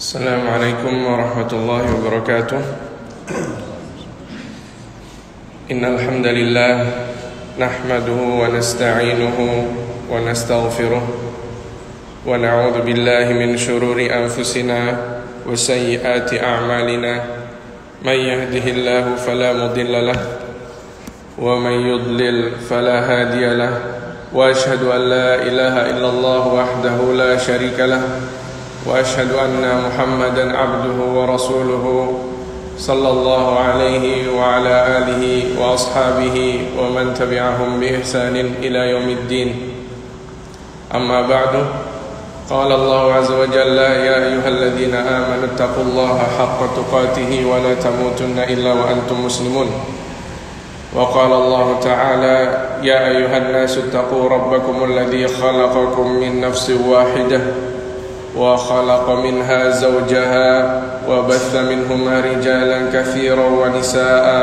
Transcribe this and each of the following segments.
Assalamualaikum warahmatullahi wabarakatuh. Innal hamdalillah nahmaduhu wa nasta'inuhu wa nastaghfiruh wa na'udzu billahi min shururi anfusina wa sayyiati a'malina. May yahdihillahu fala mudilla lahu wa may yudlil fala hadiya lahu. Wa ashhadu an la ilaha illallah wahdahu la syarika lahu wa ashhadu anna Muhammadan abduhu wa rasuluhu sallallahu alaihi wa ala alihi wa ashabihi wa man tabi'ahum bi ihsanin ila yaumiddin. Amma ba'du. Qala Allah azza wa jalla ya ayyuhalladzina amanu taqullaha haqqa tuqatih wa la tamutunna illa wa antum muslimun. Wa qala Allah ta'ala ya ayyuhan nasu taqu rabbakumul ladzi khalaqakum min nafsin wahidah wa khalaqa minha zawjaha wa batha minhuma rijalan katsiran wa nisaa'a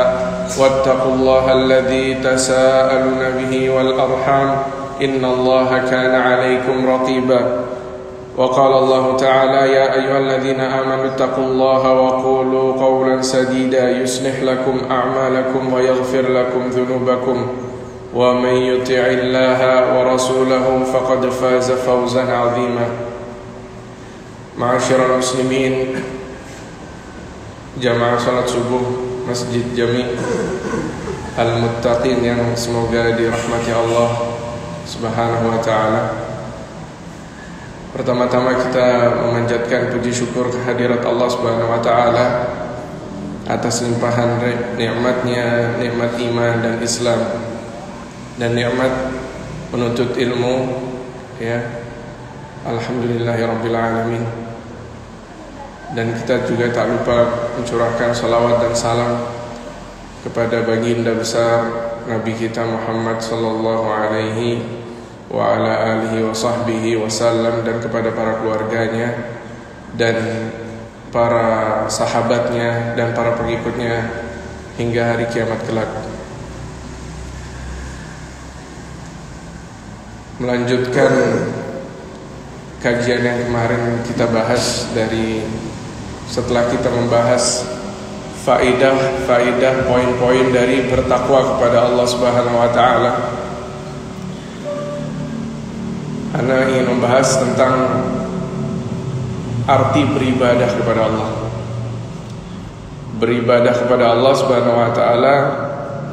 wattaqullaha alladzi tasaaluna bihi wal arham innallaha kana 'alaykum raqiba. Wa qala Allah ta'ala ya ayyuhalladzina amanu taqullaha wa qulu qawlan sadida yuslih lakum a'malakum wa yaghfir lakum dhunubakum wa man yuti'illaha wa rasulahu faqad faza fawzan 'azima. Ma'asyiral muslimin, jamaah salat subuh Masjid Jami' Al-Muttaqin yang semoga dirahmati Allah Subhanahu wa ta'ala. Pertama-tama kita memanjatkan puji syukur kehadirat Allah Subhanahu wa ta'ala atas limpahan nikmatnya, nikmat iman dan Islam dan nikmat menuntut ilmu, ya. Alhamdulillahirabbil alamin. Dan kita juga tak lupa mencurahkan salawat dan salam kepada baginda besar Nabi kita Muhammad sallallahu alaihi wa ala alihi wa sahbihi wasallam, dan kepada para keluarganya dan para sahabatnya dan para pengikutnya hingga hari kiamat kelak. Melanjutkan kajian yang kemarin kita bahas dari setelah kita membahas faidah poin-poin dari bertakwa kepada Allah Subhanahu wa ta'ala. Ana ingin membahas tentang arti beribadah kepada Allah. Beribadah kepada Allah Subhanahu wa ta'ala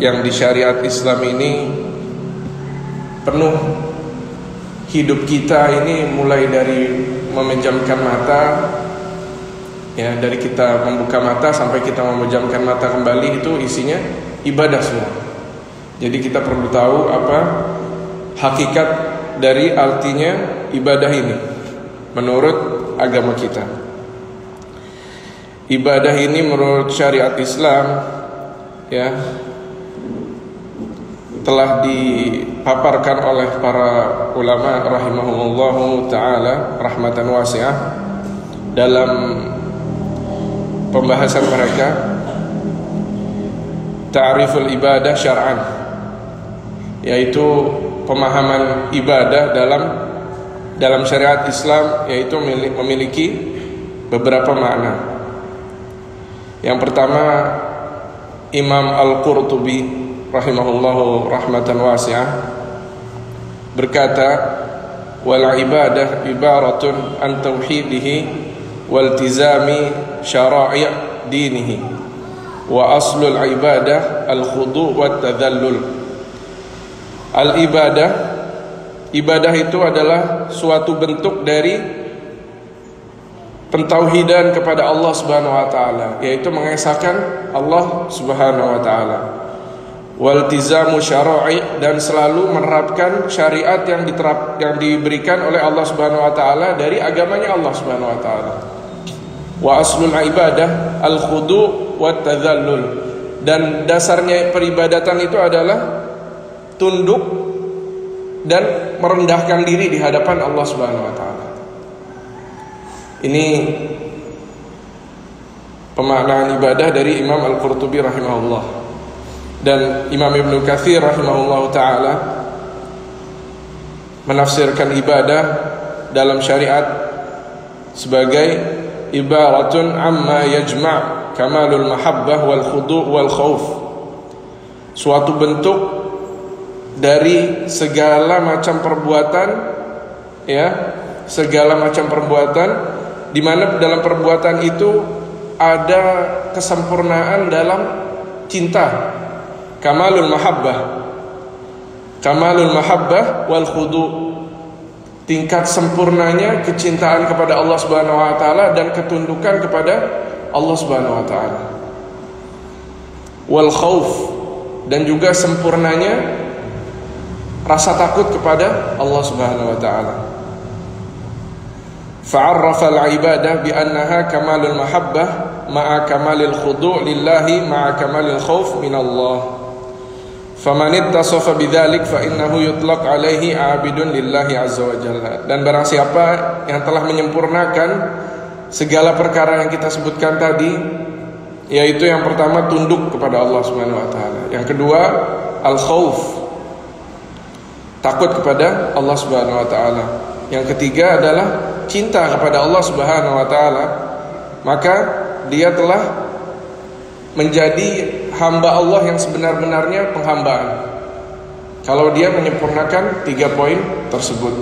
yang di syariat Islam ini penuh. Hidup kita ini mulai dari memejamkan mata, ya, dari kita membuka mata sampai kita memejamkan mata kembali, itu isinya ibadah semua. Jadi kita perlu tahu apa hakikat dari artinya ibadah ini menurut agama kita. Ibadah ini menurut syariat Islam, ya, telah dipaparkan oleh para ulama rahimahumullahu ta'ala rahmatan wasi'ah dalam pembahasan mereka ta'riful ibadah syar'an, yaitu pemahaman ibadah dalam syariat Islam, yaitu memiliki beberapa makna. Yang pertama, Imam Al-Qurtubi rahimahullahu rahmatan wasi'ah berkata, wal ibadah ibaratun an tauhidihi wal tizami syara'i' dinihi wa aslul ibadah al khudu' wat tadhallul. Al ibadah itu adalah suatu bentuk dari pentauhidan kepada Allah Subhanahu wa taala, yaitu mengesahkan Allah Subhanahu wa taala. Waltizamu syara'i, dan selalu menerapkan syariat yang diberikan oleh Allah Subhanahu wa taala dari agamanya Allah Subhanahu wa taala. Wa aslul ibadah al khudu' wat tadhallul, dan dasarnya peribadatan itu adalah tunduk dan merendahkan diri di hadapan Allah Subhanahu wa taala. Ini pemaknaan ibadah dari Imam Al-Qurtubi rahimahullah. Dan Imam Ibnu Katsir rahimahullah ta'ala menafsirkan ibadah dalam syariat sebagai ibaratun amma yajma' kamalul mahabbah wal khudu' wal khauf. Suatu bentuk dari segala macam perbuatan, ya, segala macam perbuatan, di mana dalam perbuatan itu ada kesempurnaan dalam cinta. Kamalul mahabbah wal khudu', tingkat sempurnanya kecintaan kepada Allah Subhanahu wa taala dan ketundukan kepada Allah Subhanahu wa taala. Wal khauf, dan juga sempurnanya rasa takut kepada Allah Subhanahu wa taala. Fa'arrafa al-ibadah bi annaha kamalul mahabbah ma'a kamalil khudu' lillahi ma'a kamalil khauf min Allah. Faman ittasafa bidzalik fa innahu yutlaq alaihi 'abidun lillahi azza wa jalla. Dan barang siapa yang telah menyempurnakan segala perkara yang kita sebutkan tadi, yaitu yang pertama tunduk kepada Allah Subhanahu wa taala, yang kedua al-khauf, takut kepada Allah Subhanahu wa taala, yang ketiga adalah cinta kepada Allah Subhanahu wa taala, maka dia telah menjadi hamba Allah yang sebenar-benarnya penghambaan kalau dia menyempurnakan 3 poin tersebut.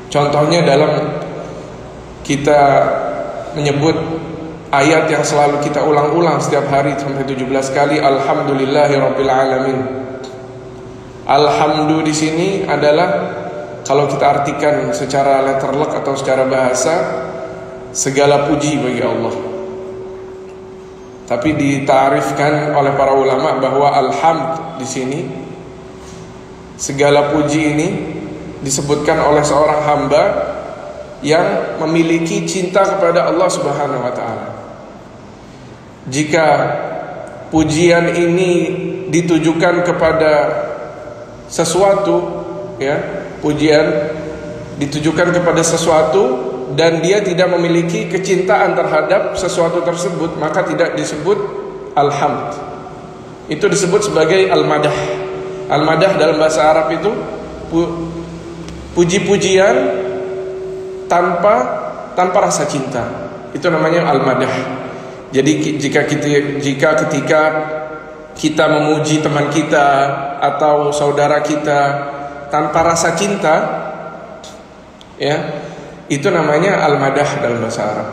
Contohnya dalam kita menyebut ayat yang selalu kita ulang-ulang setiap hari sampai 17 kali, alhamdulillahirabbil alamin. Alhamdu di sini adalah, kalau kita artikan secara letterlock atau secara bahasa, segala puji bagi Allah. Tapi ditarifkan oleh para ulama bahwa alhamd di sini, segala puji ini disebutkan oleh seorang hamba yang memiliki cinta kepada Allah Subhanahu wa taala. Jika pujian ini ditujukan kepada sesuatu, ya, pujian ditujukan kepada sesuatu dan dia tidak memiliki kecintaan terhadap sesuatu tersebut, maka tidak disebut alhamd. Itu disebut sebagai al-madah. Al-madah dalam bahasa Arab itu puji-pujian tanpa rasa cinta. Itu namanya al-madah. Jadi jika ketika kita memuji teman kita atau saudara kita tanpa rasa cinta, ya, itu namanya al-madah dalam bahasa Arab.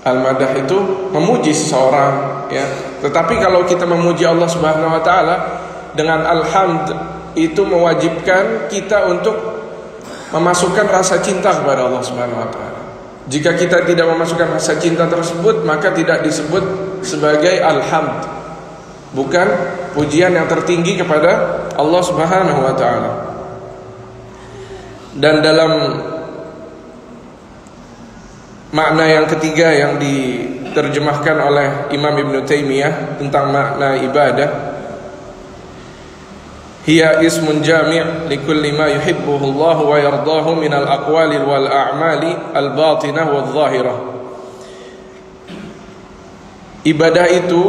Al-madah itu memuji seseorang, ya. Tetapi kalau kita memuji Allah Subhanahu wa taala dengan alhamd, itu mewajibkan kita untuk memasukkan rasa cinta kepada Allah Subhanahu wa taala. Jika kita tidak memasukkan rasa cinta tersebut, maka tidak disebut sebagai alhamd. Bukan pujian yang tertinggi kepada Allah Subhanahu wa taala. Dan dalam makna yang ketiga yang diterjemahkan oleh Imam Ibn Taimiyah tentang makna ibadah, hiya ismun jami' likulli ma yuhibbuhu Allah wa yardahu min al-aqwali wal a'mali al-batinah wal zahirah. Ibadah itu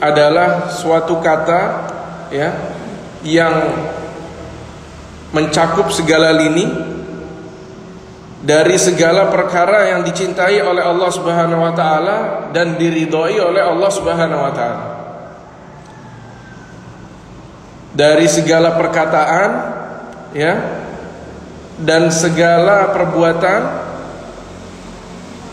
adalah suatu kata, ya, yang mencakup segala lini dari segala perkara yang dicintai oleh Allah Subhanahu wa taala dan diridhoi oleh Allah Subhanahu wa taala. Dari segala perkataan, ya, dan segala perbuatan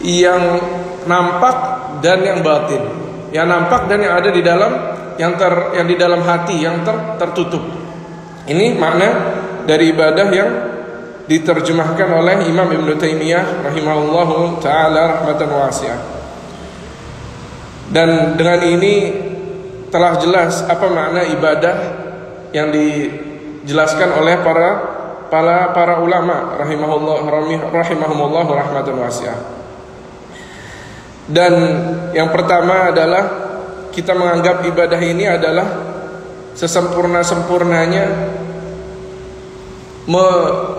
yang nampak dan yang batin. Yang nampak dan yang ada di dalam yang di dalam hati, yang tertutup. Ini makna dari ibadah yang diterjemahkan oleh Imam Ibn Taimiyah rahimahullahu ta'ala rahmatan wasi'ah. Dan dengan ini telah jelas apa makna ibadah yang dijelaskan oleh para ulama rahimahumullah rahmatan wasi'ah. Dan yang pertama adalah kita menganggap ibadah ini adalah sesempurna-sempurnanya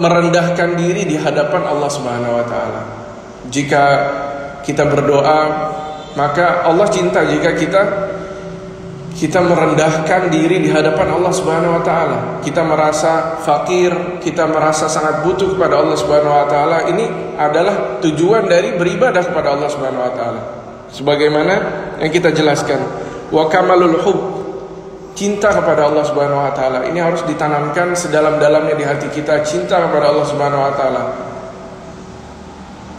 merendahkan diri di hadapan Allah Subhanahu wa taala. Jika kita berdoa, maka Allah cinta jika kita merendahkan diri di hadapan Allah Subhanahu wa taala. Kita merasa fakir, kita merasa sangat butuh kepada Allah Subhanahu wa taala. Ini adalah tujuan dari beribadah kepada Allah Subhanahu wa taala. Sebagaimana yang kita jelaskan, wa kamalul hub, cinta kepada Allah Subhanahu wa taala. Ini harus ditanamkan sedalam-dalamnya di hati kita, cinta kepada Allah Subhanahu wa taala.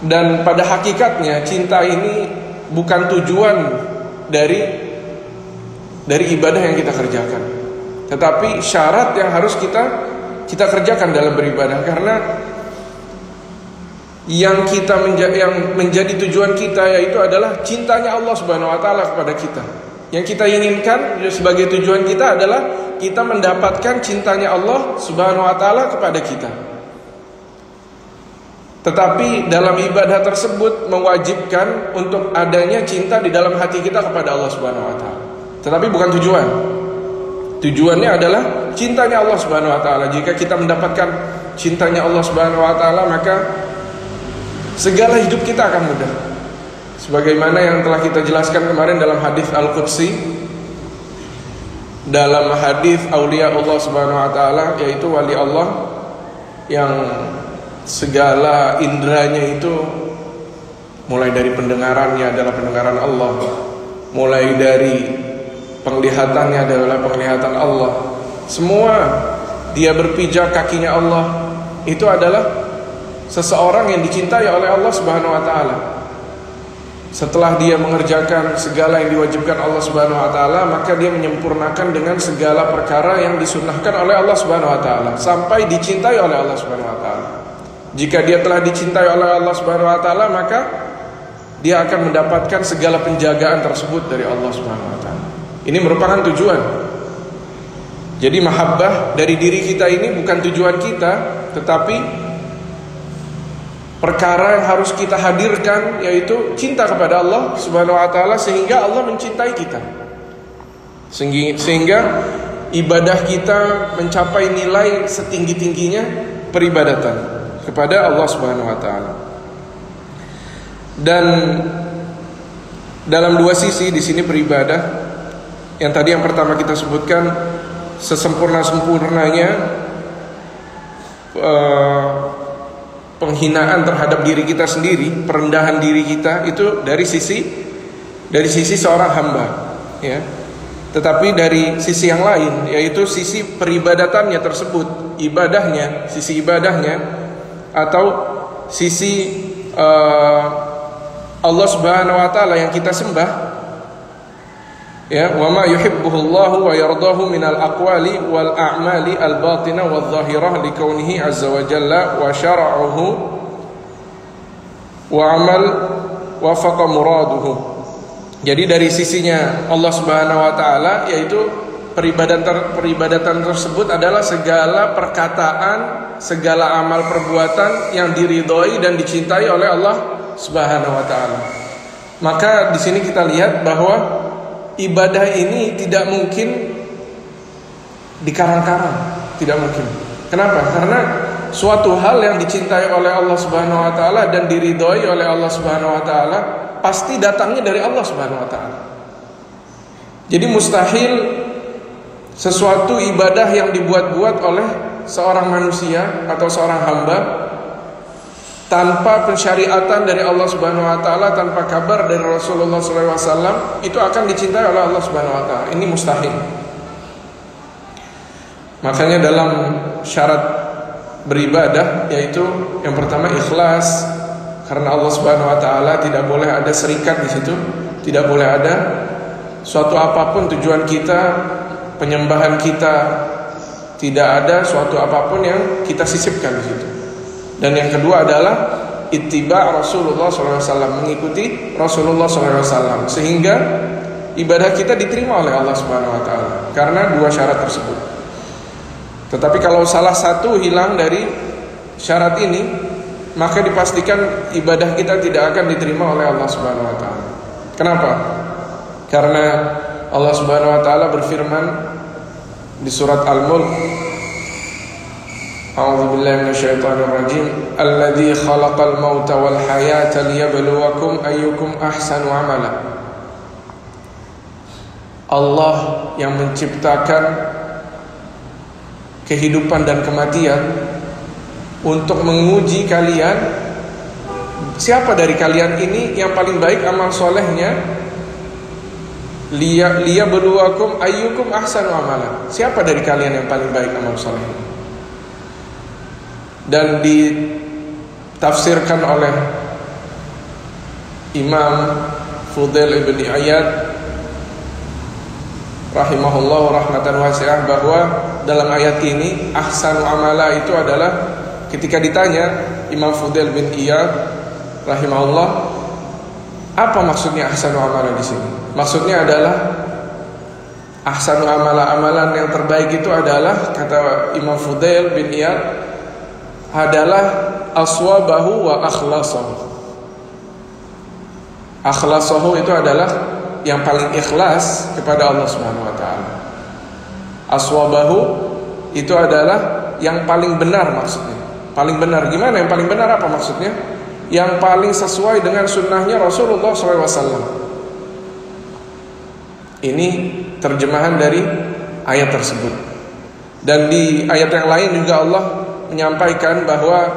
Dan pada hakikatnya cinta ini bukan tujuan dari ibadah yang kita kerjakan, tetapi syarat yang harus kita kerjakan dalam beribadah. Karena yang menjadi tujuan kita yaitu adalah cintanya Allah Subhanahu wa taala kepada kita. Yang kita inginkan sebagai tujuan kita adalah kita mendapatkan cintanya Allah Subhanahu wa taala kepada kita. Tetapi dalam ibadah tersebut mewajibkan untuk adanya cinta di dalam hati kita kepada Allah Subhanahu wa taala. Tetapi bukan tujuan. Tujuannya adalah cintanya Allah Subhanahu wa taala. Jika kita mendapatkan cintanya Allah Subhanahu wa taala, maka segala hidup kita akan mudah. Sebagaimana yang telah kita jelaskan kemarin dalam hadis Al-Qudsi, dalam hadis aulia Allah Subhanahu wa taala, yaitu wali Allah yang segala indranya itu mulai dari pendengarannya adalah pendengaran Allah, mulai dari penglihatannya adalah penglihatan Allah, semua dia berpijak kakinya Allah. Itu adalah seseorang yang dicintai oleh Allah Subhanahu wa taala. Setelah dia mengerjakan segala yang diwajibkan Allah Subhanahu wa taala, maka dia menyempurnakan dengan segala perkara yang disunnahkan oleh Allah Subhanahu wa taala sampai dicintai oleh Allah Subhanahu wa taala. Jika dia telah dicintai oleh Allah Subhanahu wa taala, maka dia akan mendapatkan segala penjagaan tersebut dari Allah Subhanahu wa taala. Ini merupakan tujuan. Jadi mahabbah dari diri kita ini bukan tujuan kita, tetapi perkara yang harus kita hadirkan yaitu cinta kepada Allah Subhanahu wa taala, sehingga Allah mencintai kita. Sehingga ibadah kita mencapai nilai setinggi-tingginya peribadatan kepada Allah Subhanahu wa taala. Dan dalam dua sisi di sini beribadah. Yang tadi yang pertama kita sebutkan, sesempurna-sempurnanya penghinaan terhadap diri kita sendiri, perendahan diri kita itu dari sisi seorang hamba, ya. Tetapi dari sisi yang lain, yaitu sisi peribadatannya tersebut, sisi ibadahnya atau sisi Allah Subhanahu wa taala yang kita sembah. Ya, wa ma yuhibbuhullahu wa yardahu minal aqwali wal a'mali al batinah wal zahirah li kaunihi azza wa jalla wa syara'uhu wa amal wafaqa muraduhu. Jadi dari sisinya Allah Subhanahu wa taala, yaitu peribadatan tersebut adalah segala perkataan, segala amal perbuatan yang diridhoi dan dicintai oleh Allah Subhanahu wa taala. Maka di sini kita lihat bahwa ibadah ini tidak mungkin dikarang-karang, tidak mungkin. Kenapa? Karena suatu hal yang dicintai oleh Allah Subhanahu wa taala dan diridhoi oleh Allah Subhanahu wa taala pasti datangnya dari Allah Subhanahu wa taala. Jadi mustahil sesuatu ibadah yang dibuat-buat oleh seorang manusia atau seorang hamba tanpa pensyariatan dari Allah Subhanahu wa taala, tanpa kabar dari Rasulullah SAW, itu akan dicintai oleh Allah Subhanahu wa taala. Ini mustahil. Makanya dalam syarat beribadah, yaitu yang pertama ikhlas, karena Allah Subhanahu wa taala tidak boleh ada serikat di situ, tidak boleh ada suatu apapun tujuan kita, penyembahan kita, tidak ada suatu apapun yang kita sisipkan di situ. Dan yang kedua adalah ittiba Rasulullah SAW, mengikuti Rasulullah SAW, sehingga ibadah kita diterima oleh Allah Subhanahu wa taala karena dua syarat tersebut. Tetapi kalau salah satu hilang dari syarat ini, maka dipastikan ibadah kita tidak akan diterima oleh Allah Subhanahu wa taala. Kenapa? Karena Allah Subhanahu wa taala berfirman di surat Al-Mulk, A'udzu billahi minasyaitonir rajim, alladzi khalaqal mauta wal hayata liyabluwakum ayyukum ahsanu amala. Allah yang menciptakan kehidupan dan kematian untuk menguji kalian, siapa dari kalian ini yang paling baik amal solehnya. Liyabluwakum ayyukum ahsanu amala. Siapa dari kalian yang paling baik amal solehnya? Dan ditafsirkan oleh Imam Fudail ibn Iyad rahimahullah rahmatan wasi'ah, bahwa dalam ayat ini ahsanu amala itu adalah, ketika ditanya Imam Fudail bin Iyad rahimahullah, apa maksudnya ahsanu amala di sini? Maksudnya adalah ahsanu amala, amalan yang terbaik itu adalah, kata Imam Fudail bin Iyad, adalah aswabahu wa akhlasahu. Akhlasahu itu adalah yang paling ikhlas kepada Allah Subhanahu wa taala. Aswabahu itu adalah yang paling benar maksudnya. Paling benar gimana? Yang paling benar apa maksudnya? Yang paling sesuai dengan sunnahnya Rasulullah SAW. Ini terjemahan dari ayat tersebut. Dan di ayat yang lain juga Allah menyampaikan bahwa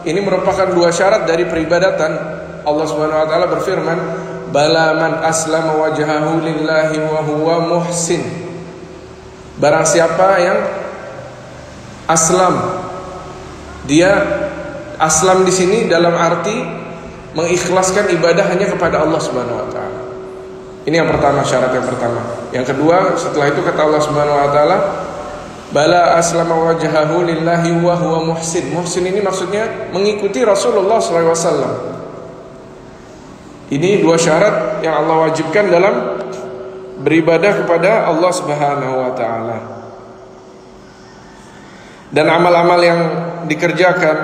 ini merupakan dua syarat dari peribadatan. Allah Subhanahu wa taala berfirman, bala man aslama wajhahu lillahi wa huwa muhsin. Barang siapa yang aslam, dia aslam di sini dalam arti mengikhlaskan ibadah hanya kepada Allah Subhanahu wa taala. Ini yang pertama, syarat yang pertama. Yang kedua, setelah itu kata Allah Subhanahu wa taala, bala aslama wajhahu lillahi wa huwa muhsin. Muhsin ini maksudnya mengikuti Rasulullah SAW. Ini dua syarat yang Allah wajibkan dalam beribadah kepada Allah Subhanahu wa taala. Dan amal-amal yang dikerjakan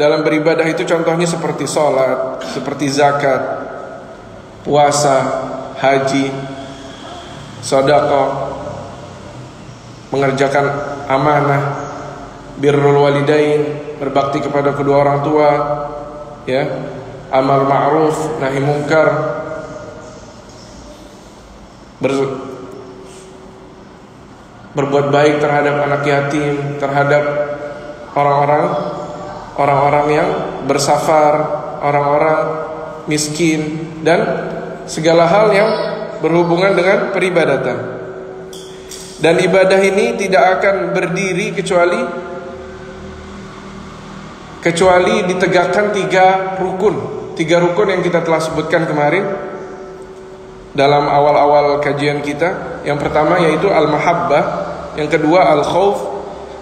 dalam beribadah itu contohnya seperti sholat, seperti zakat, puasa, haji, sedekah, mengerjakan amanah, birrul walidain, berbakti kepada kedua orang tua, ya, amal ma'ruf, nahi mungkar, berbuat baik terhadap anak yatim, terhadap orang-orang yang bersafar, orang-orang miskin, dan segala hal yang berhubungan dengan peribadatan. Dan ibadah ini tidak akan berdiri kecuali ditegakkan tiga rukun yang kita telah sebutkan kemarin dalam awal-awal kajian kita. Yang pertama yaitu al-mahabbah, yang kedua al-khauf,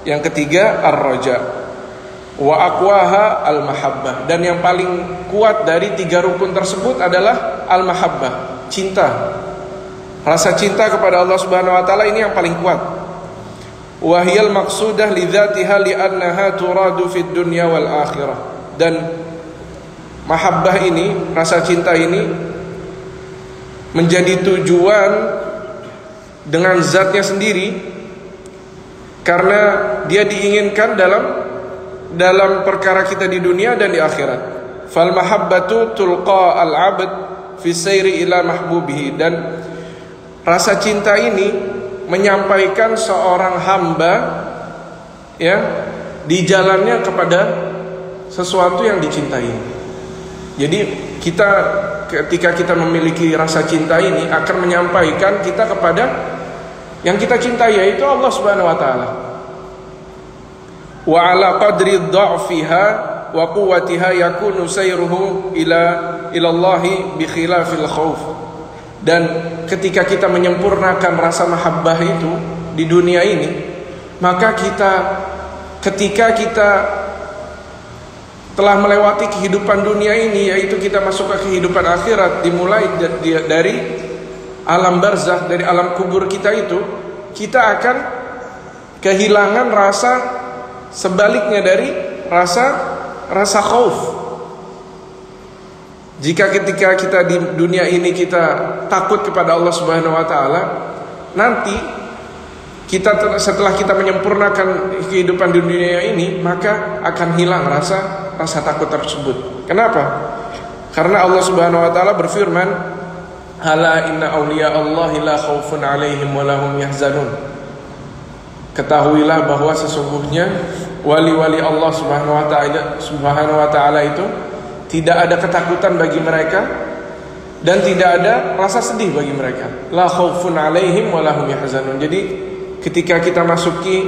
yang ketiga ar-raja. Wa aqwaha al-mahabbah, dan yang paling kuat dari tiga rukun tersebut adalah al-mahabbah, cinta. Rasa cinta kepada Allah Subhanahu wa taala ini yang paling kuat. Wa hiyal maqsudah li dzatiha li annaha turadu fid dunya wal akhirah. Dan mahabbah ini, rasa cinta ini menjadi tujuan dengan zatnya sendiri, karena dia diinginkan dalam perkara kita di dunia dan di akhirat. Fal mahabbatu tulqa al-'abd fi sayri ila mahbubihi. Dan rasa cinta ini menyampaikan seorang hamba, ya, di jalannya kepada sesuatu yang dicintai. Jadi ketika kita memiliki rasa cinta ini akan menyampaikan kita kepada yang kita cintai, yaitu Allah Subhanahu wa taala. Wa ala qadri dha'fiha wa quwwatiha yakunu sayruhu ila Allah bi khilafil khauf. Dan ketika kita menyempurnakan rasa mahabbah itu di dunia ini, maka ketika kita telah melewati kehidupan dunia ini, yaitu kita masuk ke kehidupan akhirat, dimulai dari alam barzakh, dari alam kubur kita itu, kita akan kehilangan rasa sebaliknya dari rasa khauf. Jika ketika kita di dunia ini kita takut kepada Allah Subhanahu wa taala, nanti setelah kita menyempurnakan kehidupan di dunia ini, maka akan hilang rasa takut tersebut. Kenapa? Karena Allah Subhanahu wa taala berfirman, Ala inna awliya Allahi la khawfun alaihim wa lahum yahzanun. Ketahuilah bahwa sesungguhnya wali-wali Allah Subhanahu wa ta'ala itu tidak ada ketakutan bagi mereka dan tidak ada rasa sedih bagi mereka. La khaufun alaihim wa lahum yahzanun. Jadi ketika kita masuki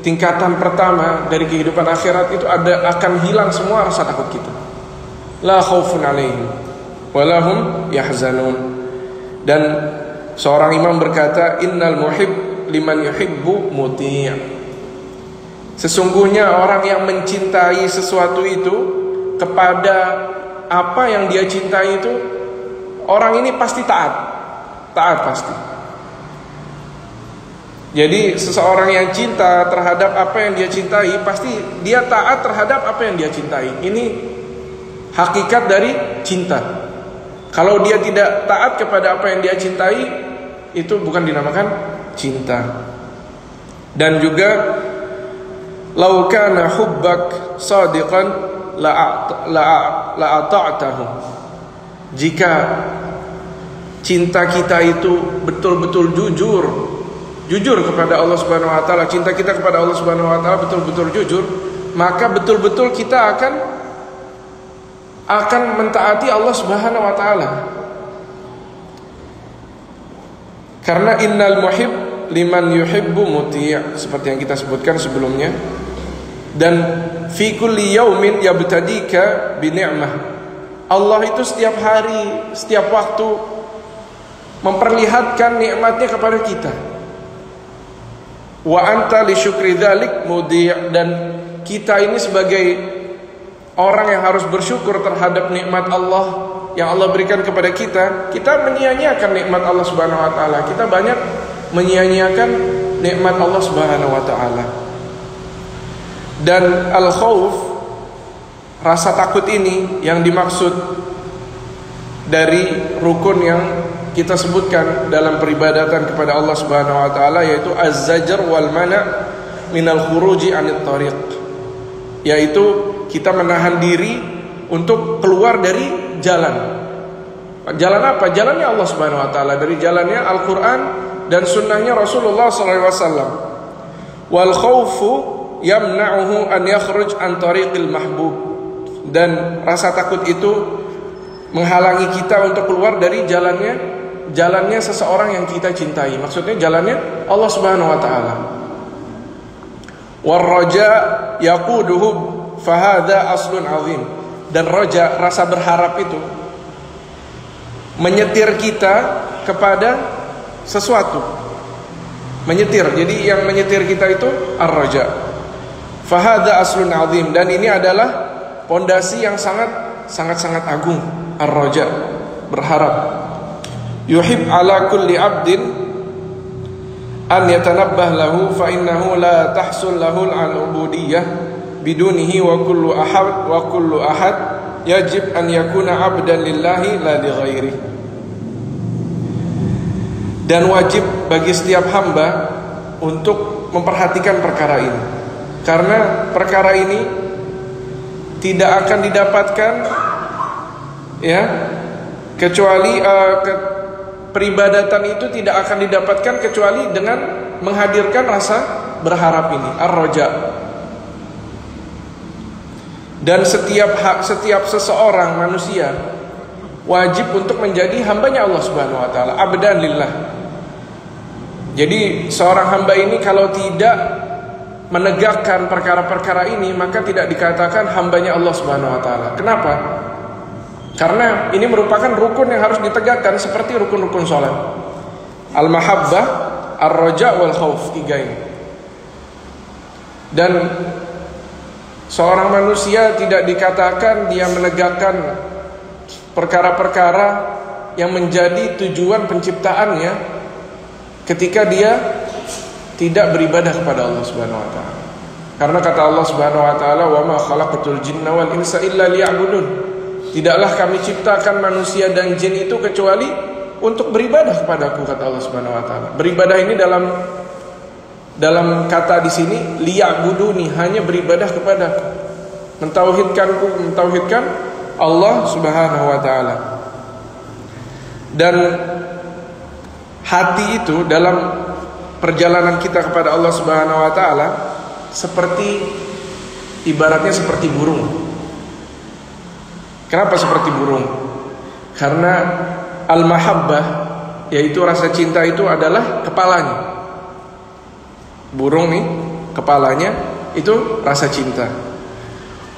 tingkatan pertama dari kehidupan akhirat itu akan hilang semua rasa takut kita. La khaufun alaihim wa lahum yahzanun. Dan seorang imam berkata, innal muhib liman yuhibbu muti'. Sesungguhnya orang yang mencintai sesuatu itu kepada apa yang dia cintai itu, orang ini pasti taat pasti. Jadi seseorang yang cinta terhadap apa yang dia cintai, pasti dia taat terhadap apa yang dia cintai. Ini hakikat dari cinta. Kalau dia tidak taat kepada apa yang dia cintai, itu bukan dinamakan cinta. Dan juga lau kana hubbak sadiqan la ata'tahu. Jika cinta kita itu betul-betul jujur kepada Allah Subhanahu wa taala, cinta kita kepada Allah Subhanahu wa taala betul-betul jujur, maka betul-betul kita akan mentaati Allah Subhanahu wa taala. Karena innal muhib liman yuhibbu muti', seperti yang kita sebutkan sebelumnya. Dan fi kulli yaumin yabtadika bi ni'mah. Allah itu setiap hari, setiap waktu memperlihatkan nikmatnya kepada kita. Wa anta li syukri dzalik mudi'. Dan kita ini sebagai orang yang harus bersyukur terhadap nikmat Allah yang Allah berikan kepada kita, kita menyia-nyiakan nikmat Allah Subhanahu wa taala. Kita banyak menyia-nyiakan nikmat Allah Subhanahu wa taala. Dan al-khauf, rasa takut ini yang dimaksud dari rukun yang kita sebutkan dalam peribadatan kepada Allah Subhanahu wa taala, yaitu az-zajr wal mana' minal khuruji 'anit thariq. Yaitu kita menahan diri untuk keluar dari jalan. Jalan apa? Jalannya Allah Subhanahu wa taala, dari jalannya Al-Qur'an dan sunnahnya Rasulullah sallallahu alaihi wasallam. Wal khaufu yamna'uhu an yakhruj an tariqil mahbub. Dan rasa takut itu menghalangi kita untuk keluar dari jalannya seseorang yang kita cintai. Maksudnya jalannya Allah Subhanahu wa taala. War raja yaquduhu fahadha aslun azim. Dan roja, rasa berharap itu menyetir kita kepada sesuatu. Menyetir, jadi yang menyetir kita itu ar-raja. Fahadha aslun azim. Dan ini adalah pondasi yang sangat agung. Ar-raja, berharap. Yuhib ala kulli abdin an yatanabbah lahu fa innahu la tahsul lahu al-ubudiyah bidunihi wa kullu ahad yajib an yakuna abdan lillahi la li ghairi. Dan wajib bagi setiap hamba untuk memperhatikan perkara ini, karena perkara ini tidak akan didapatkan kecuali peribadatan itu tidak akan didapatkan kecuali dengan menghadirkan rasa berharap ini, ar-raja. Dan setiap seseorang manusia wajib untuk menjadi hambanya Allah Subhanahu wa taala, abdan lillah. Jadi seorang hamba ini kalau tidak menegakkan perkara-perkara ini, maka tidak dikatakan hambanya Allah Subhanahu wa taala. Kenapa? Karena ini merupakan rukun yang harus ditegakkan seperti rukun-rukun salat. Al-mahabbah, ar-raja wal khauf, 3 ini. Dan seorang manusia tidak dikatakan dia menegakkan perkara-perkara yang menjadi tujuan penciptaannya ketika dia tidak beribadah kepada Allah Subhanahu wa taala. Karena kata Allah Subhanahu wa taala, "Wa ma khalaqatul jinna wal insa illa liya'budun." Tidaklah kami ciptakan manusia dan jin itu kecuali untuk beribadah kepadaku, kata Allah Subhanahu wa taala. Beribadah ini dalam kata di sini liya'buduni, hanya beribadah kepadaku, mentauhidkan Allah Subhanahu wa taala. Dan hati itu dalam perjalanan kita kepada Allah Subhanahu wa taala seperti ibaratnya seperti burung. Kenapa seperti burung? Karena al-mahabbah, yaitu rasa cinta itu adalah kepalanya. Burung nih, kepalanya itu rasa cinta.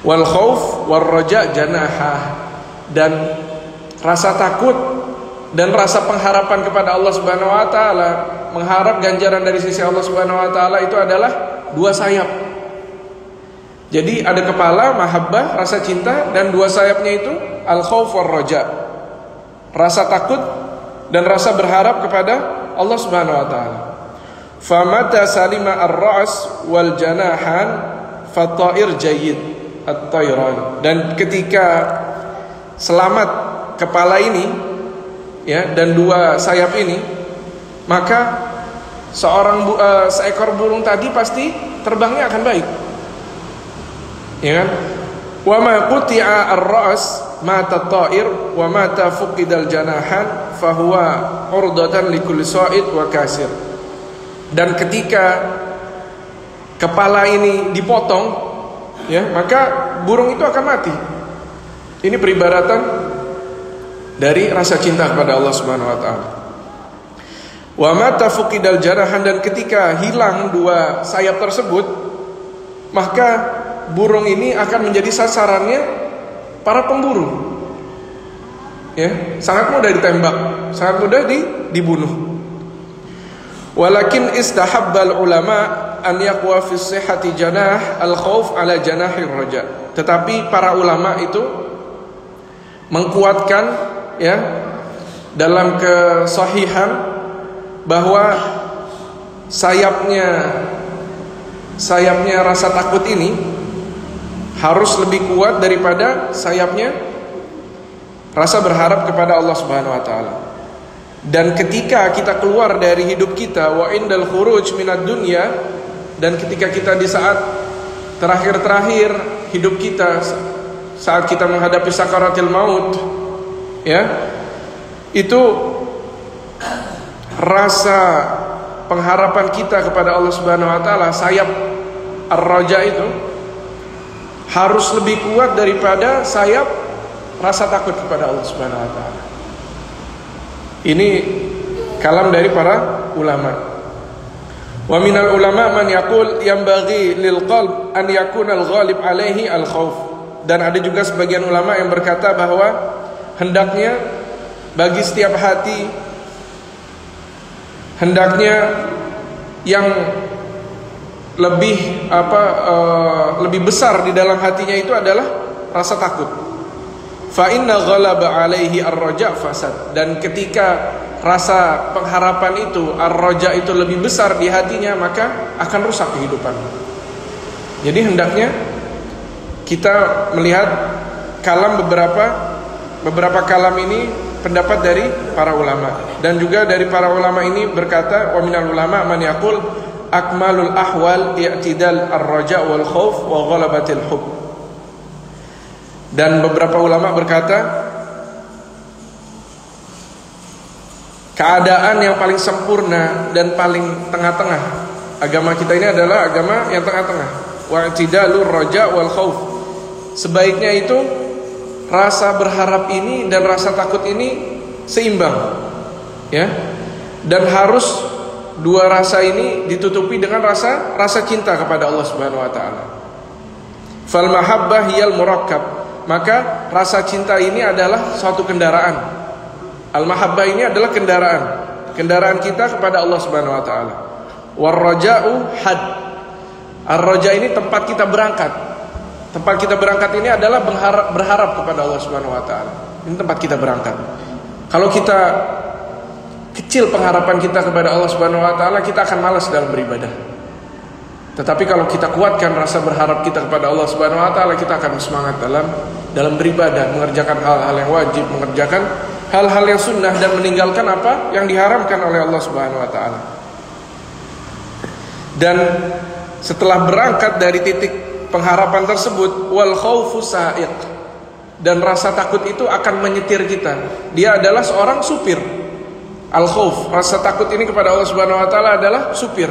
Wal khauf war raja janahah, dan rasa takut dan rasa pengharapan kepada Allah Subhanahu wa taala, mengharap ganjaran dari sisi Allah Subhanahu wa taala itu adalah dua sayap. Jadi ada kepala, mahabbah, rasa cinta, dan dua sayapnya itu al khauf war raja, rasa takut dan rasa berharap kepada Allah Subhanahu wa taala. Famata salima ar-ra's wal janahan fatair jayyid at-tayran. Dan ketika selamat kepala ini, ya, dan dua sayap ini, maka seekor burung tadi pasti terbangnya akan baik, ya kan? Wa ma quti'a ar-ra's mata at-ta'ir wa mata fuqidal janahan fahuwa urdatan likulli sa'id wa kasir. Dan ketika kepala ini dipotong, ya, maka burung itu akan mati. Ini peribaratan dari rasa cinta kepada Allah Subhanahu wa taala. Wa mata fuqidal janahan, dan ketika hilang dua sayap tersebut, maka burung ini akan menjadi sasarannya para pemburu. Ya, sangat mudah ditembak, sangat mudah dibunuh. Walakin istahabbal ulama an yaqwa fi sihhati janah al-khauf ala janahir raja. Tetapi para ulama itu mengkuatkan, ya, dalam kesahihan bahwa sayapnya rasa takut ini harus lebih kuat daripada sayapnya rasa berharap kepada Allah Subhanahu wa taala. Dan ketika kita keluar dari hidup kita, wa indal khuruj minad dunya, dan ketika kita di saat terakhir hidup kita, saat kita menghadapi sakaratil maut, ya, itu rasa pengharapan kita kepada Allah Subhanahu wa taala, sayap ar-raja itu harus lebih kuat daripada sayap rasa takut kepada Allah Subhanahu wa taala. Ini kalam dari para ulama. Wa minal ulama man yaqul yanbaghi lil qalb an yakuna al-ghalib alaihi al-khauf. Dan ada juga sebagian ulama yang berkata bahwa hendaknya bagi setiap hati, hendaknya yang lebih besar di dalam hatinya itu adalah rasa takut. Fa inna ghalaba alaihi ar-raja fasad. Dan ketika rasa pengharapan itu, ar-raja itu lebih besar di hatinya, maka akan rusak kehidupan. Jadi hendaknya kita melihat kalam beberapa kalam ini pendapat dari para ulama. Dan juga dari para ulama ini berkata, wa minal ulama man yaqul akmalul ahwal i'tidal ar-raja wal khauf wa ghalabatil hub. Dan beberapa ulama berkata, keadaan yang paling sempurna dan paling tengah-tengah agama kita ini adalah agama yang tengah-tengah. Wa'tidalur raja wal khauf. Sebaiknya itu rasa berharap ini dan rasa takut ini seimbang, ya. Dan harus dua rasa ini ditutupi dengan rasa cinta kepada Allah Subhanahu wa taala. Fal mahabbah hiyal murakkab. Maka rasa cinta ini adalah suatu kendaraan. Al-mahabbah ini adalah kendaraan kita kepada Allah Subhanahu wa taala. War raja'u had. Ar-raja ini tempat kita berangkat. Tempat kita berangkat ini adalah berharap kepada Allah Subhanahu wa taala. Ini tempat kita berangkat. Kalau kita kecil pengharapan kita kepada Allah Subhanahu wa taala, kita akan malas dalam beribadah. Tetapi kalau kita kuatkan rasa berharap kita kepada Allah Subhanahu wa taala, kita akan semangat dalam beribadah, mengerjakan hal-hal yang wajib, mengerjakan hal-hal yang sunnah, dan meninggalkan apa yang diharamkan oleh Allah Subhanahu wa taala. Dan setelah berangkat dari titik pengharapan tersebut, wal khaufu sa'iq. dan rasa takut itu akan menyetir kita. Dia adalah seorang supir. Al-khauf, rasa takut ini kepada Allah Subhanahu wa taala adalah supir,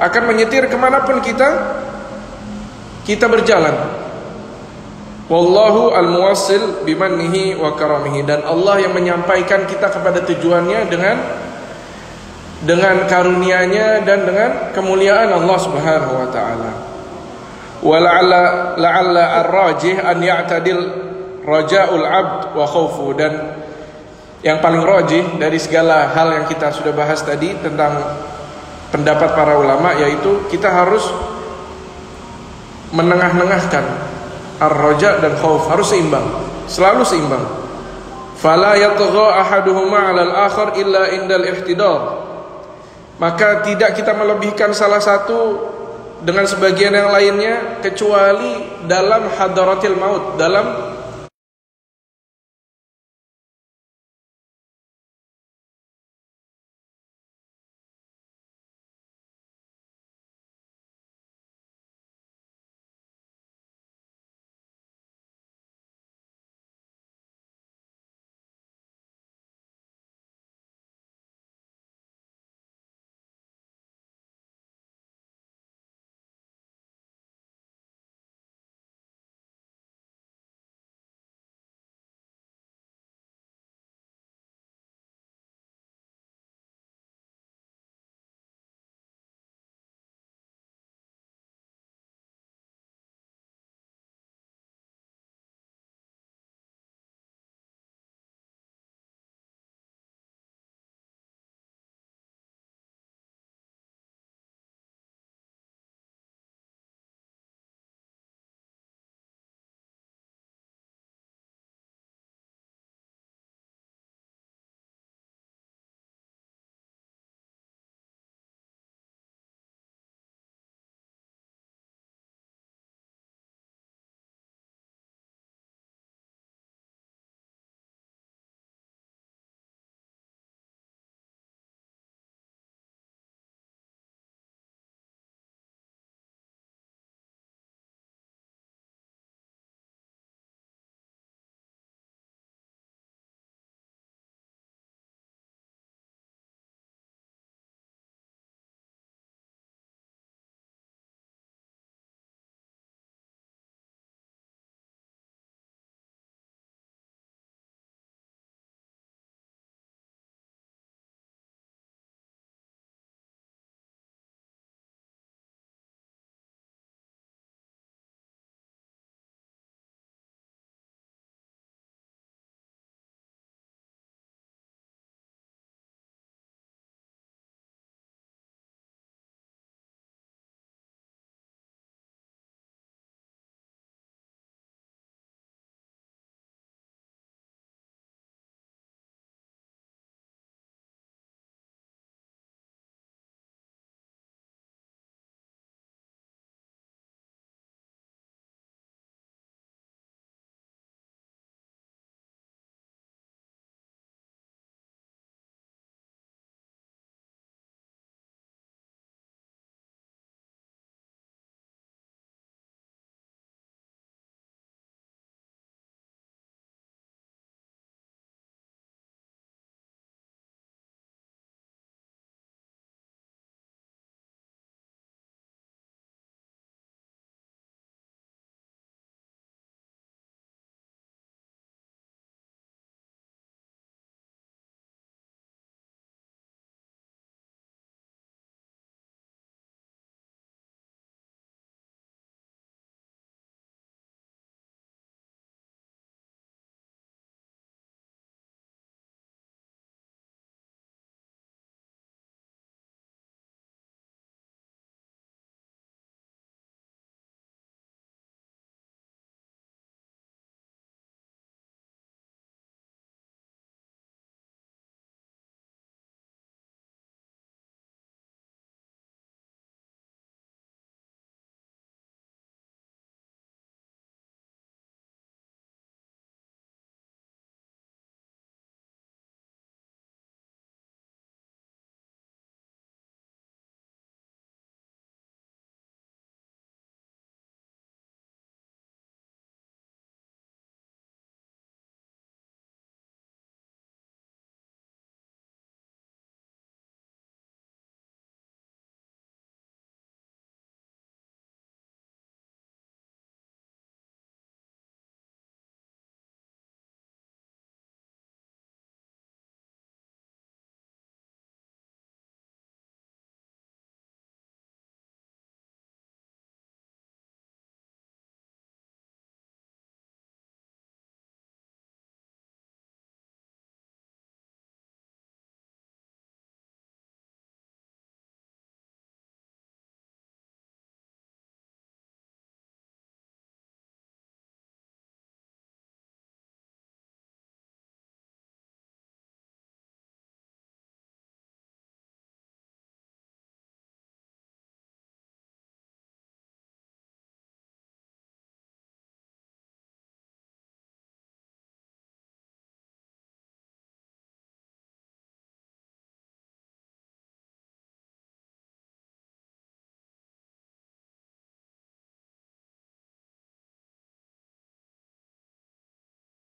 akan menyetir kemanapun kita berjalan. Wallahu al-muwassil bimannihi wa karamihi, dan Allah yang menyampaikan kita kepada tujuannya dengan karunia-Nya dan dengan kemuliaan Allah Subhanahu wa taala. Wa la'alla ar-rajih an ya'tadil raja'ul 'abd wa khaufu, dan yang paling rajih dari segala hal yang kita sudah bahas tadi tentang pendapat para ulama, yaitu kita harus menengah-nengahkan ar-raja dan khauf, harus seimbang, selalu seimbang. Fala yatgha ahaduhuma 'alal akhar illa indal ihtidar, maka tidak kita melebihkan salah satu dengan sebagian yang lainnya kecuali dalam hadaratil maut, dalam